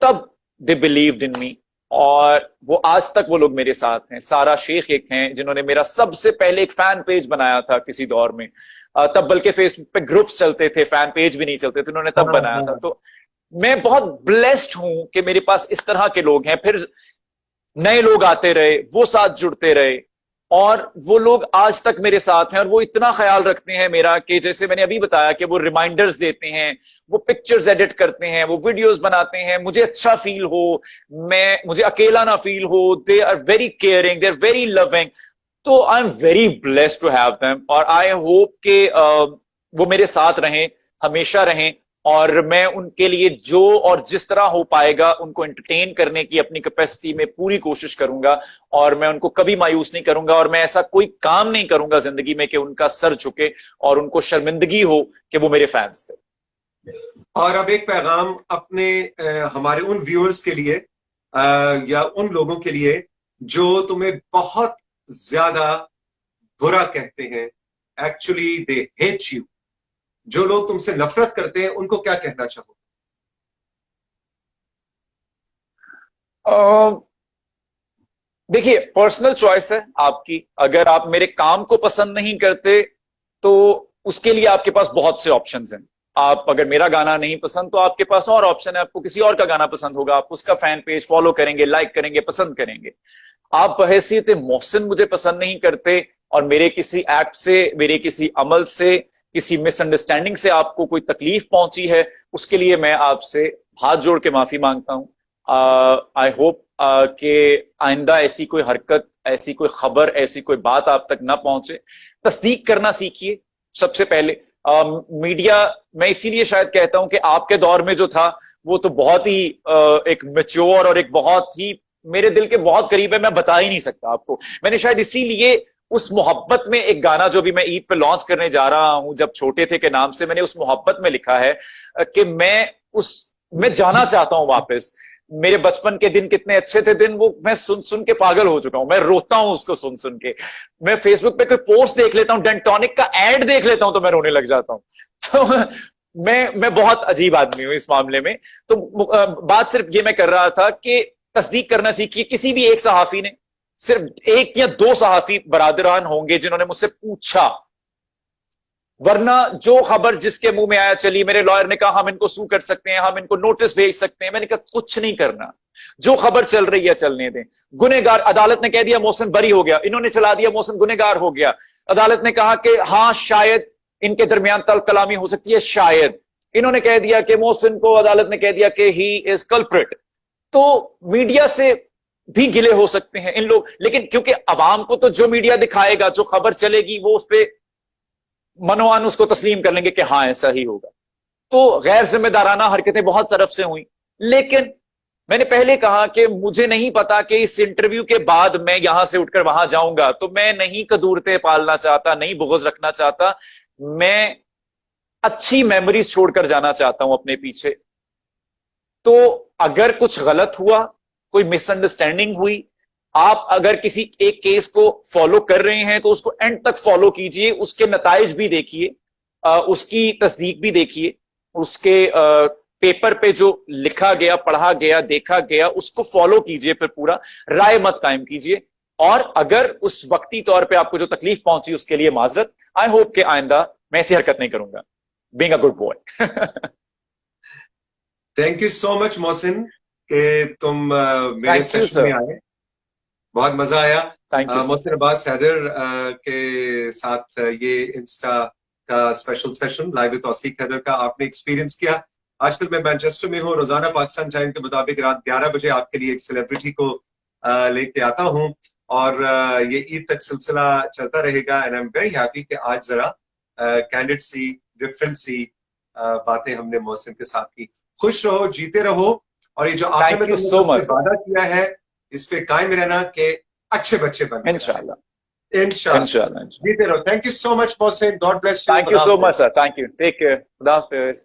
तब दे बिलीव्ड इन मी, और वो आज तक वो लोग मेरे साथ हैं। सारा शेख एक हैं जिन्होंने मेरा सबसे पहले एक फैन पेज बनाया था किसी दौर में। तब बल्कि फेसबुक पे ग्रुप्स चलते थे, फैन पेज भी नहीं चलते थे, उन्होंने तब हाँ बनाया था। हाँ। तो मैं बहुत ब्लेस्ड हूं कि मेरे पास इस तरह के लोग हैं। फिर नए लोग आते रहे, वो साथ जुड़ते रहे, और वो लोग आज तक मेरे साथ हैं। और वो इतना ख्याल रखते हैं मेरा कि जैसे मैंने अभी बताया कि वो रिमाइंडर्स देते हैं, वो पिक्चर्स एडिट करते हैं, वो वीडियोस बनाते हैं, मुझे अच्छा फील हो, मुझे अकेला ना फील हो। They are very caring, they are very loving. तो I am very blessed to have them, और आई होप कि वो मेरे साथ रहें, हमेशा रहें। और मैं उनके लिए जो और जिस तरह हो पाएगा उनको एंटरटेन करने की अपनी कैपेसिटी में पूरी कोशिश करूंगा, और मैं उनको कभी मायूस नहीं करूंगा। और मैं ऐसा कोई काम नहीं करूंगा जिंदगी में कि उनका सर झुके और उनको शर्मिंदगी हो कि वो मेरे फैंस थे। और अब एक पैगाम अपने हमारे उन व्यूअर्स के लिए, या उन लोगों के लिए जो तुम्हें बहुत ज्यादा बुरा कहते हैं, एक्चुअली दे हेट यू, जो लोग तुमसे नफरत करते हैं, उनको क्या कहना चाहोगे? देखिए, पर्सनल चॉइस है आपकी। अगर आप मेरे काम को पसंद नहीं करते तो उसके लिए आपके पास बहुत से ऑप्शंस हैं। आप अगर मेरा गाना नहीं पसंद तो आपके पास और ऑप्शन है, आपको किसी और का गाना पसंद होगा, आप उसका फैन पेज फॉलो करेंगे, लाइक करेंगे, पसंद करेंगे। आप बहैसियत मोहसिन मुझे पसंद नहीं करते, और मेरे किसी एक्ट से, मेरे किसी अमल से, किसी मिसअंडरस्टैंडिंग से आपको कोई तकलीफ पहुंची है, उसके लिए मैं आपसे हाथ जोड़ के माफी मांगता हूं। आई होप कि आइंदा ऐसी कोई हरकत, ऐसी कोई खबर, ऐसी कोई बात आप तक ना पहुंचे। तस्दीक करना सीखिए सबसे पहले। मीडिया, मैं इसीलिए शायद कहता हूं कि आपके दौर में जो था वो तो बहुत ही एक मेच्योर और एक बहुत ही मेरे दिल के बहुत करीब है, मैं बता ही नहीं सकता आपको। मैंने शायद इसीलिए उस मोहब्बत में एक गाना जो भी मैं ईद पे लॉन्च करने जा रहा हूं, जब छोटे थे के नाम से, मैंने उस मोहब्बत में लिखा है कि मैं जाना चाहता हूं वापस। मेरे बचपन के दिन कितने अच्छे थे दिन, वो मैं सुन सुन के पागल हो चुका हूं, मैं रोता हूं उसको सुन सुन के। मैं फेसबुक पे कोई पोस्ट देख लेता हूं, डेंटोनिक का एड देख लेता हूं तो मैं रोने लग जाता हूं। तो मैं बहुत अजीब आदमी हूं इस मामले में। तो बात सिर्फ ये मैं कर रहा था कि तस्दीक करना सीखिए। किसी भी एक सहाफी ने, सिर्फ एक या दो सहाफी बरादरान होंगे जिन्होंने मुझसे पूछा, वरना जो खबर जिसके मुंह में आया, चलिए मेरे लॉयर ने कहा हम इनको सू कर सकते हैं, हम इनको नोटिस भेज सकते हैं, मैंने कहा कुछ नहीं करना, जो खबर चल रही है चलने दें। गुनेगार, अदालत ने कह दिया मोहसिन बरी हो गया, इन्होंने चला दिया मोहसिन गुनेगार हो गया। अदालत ने कहा कि हां शायद इनके दरमियान तल कलामी हो सकती है, शायद। इन्होंने कह दिया कि मोहसिन को, अदालत ने कह दिया कि ही इज कल्प्रिट। तो मीडिया से भी गिले हो सकते हैं इन लोग, लेकिन क्योंकि अवाम को तो जो मीडिया दिखाएगा, जो खबर चलेगी, वो उस पर मनोवान उसको तस्लीम कर लेंगे कि हाँ ऐसा ही होगा। तो गैर जिम्मेदाराना हरकतें बहुत तरफ से हुई। लेकिन मैंने पहले कहा कि मुझे नहीं पता कि इस इंटरव्यू के बाद मैं यहां से उठकर वहां जाऊंगा, तो मैं नहीं कदूरते पालना चाहता, नहीं बुग़्ज़ रखना चाहता। मैं अच्छी मेमोरीज छोड़कर जाना चाहता हूं अपने पीछे। तो अगर कुछ गलत हुआ, कोई मिसअंडरस्टैंडिंग हुई, आप अगर किसी एक केस को फॉलो कर रहे हैं तो उसको एंड तक फॉलो कीजिए, उसके नताइज भी देखिए, उसकी तस्दीक भी देखिए, उसके पेपर पे जो लिखा गया, पढ़ा गया, देखा गया, उसको फॉलो कीजिए, फिर पूरा राय मत कायम कीजिए। और अगर उस वक्ती तौर पे आपको जो तकलीफ पहुंची उसके लिए माजरत। आई होप कि आइंदा मैं ऐसी हरकत नहीं करूंगा। Being a good boy. Thank you so much Mohsin कि तुम मेरे थैंक यू सेशन में सर। आए, बहुत मजा आया। Thank you sir. Mohsin Abbas Haider के साथ ये इंस्टा का special session live with Tauseeq Haider का आपने एक्सपीरियंस किया। आजकल मैं मैनचेस्टर में हूँ, रोजाना पाकिस्तान टाइम के मुताबिक रात 11 बजे आपके लिए एक सेलिब्रिटी को लेके आता हूँ, और ये ईद तक सिलसिला चलता रहेगा। And I am very happy कि आज जरा कैंडिड सी, डिफरेंट सी बातें हमने मोहसिन के साथ की। खुश रहो, जीते रहो, और ये जो आपने thank you so much sir. वादा किया है इस पे कायम रहना कि अच्छे बच्चे बन इंशाल्लाह। इंशाल्लाह। इंशाल्लाह। जीते रहो। Thank you so much Mohsin, God bless you. Thank you so much sir. Thank you. Take care. खुदा हाफिज।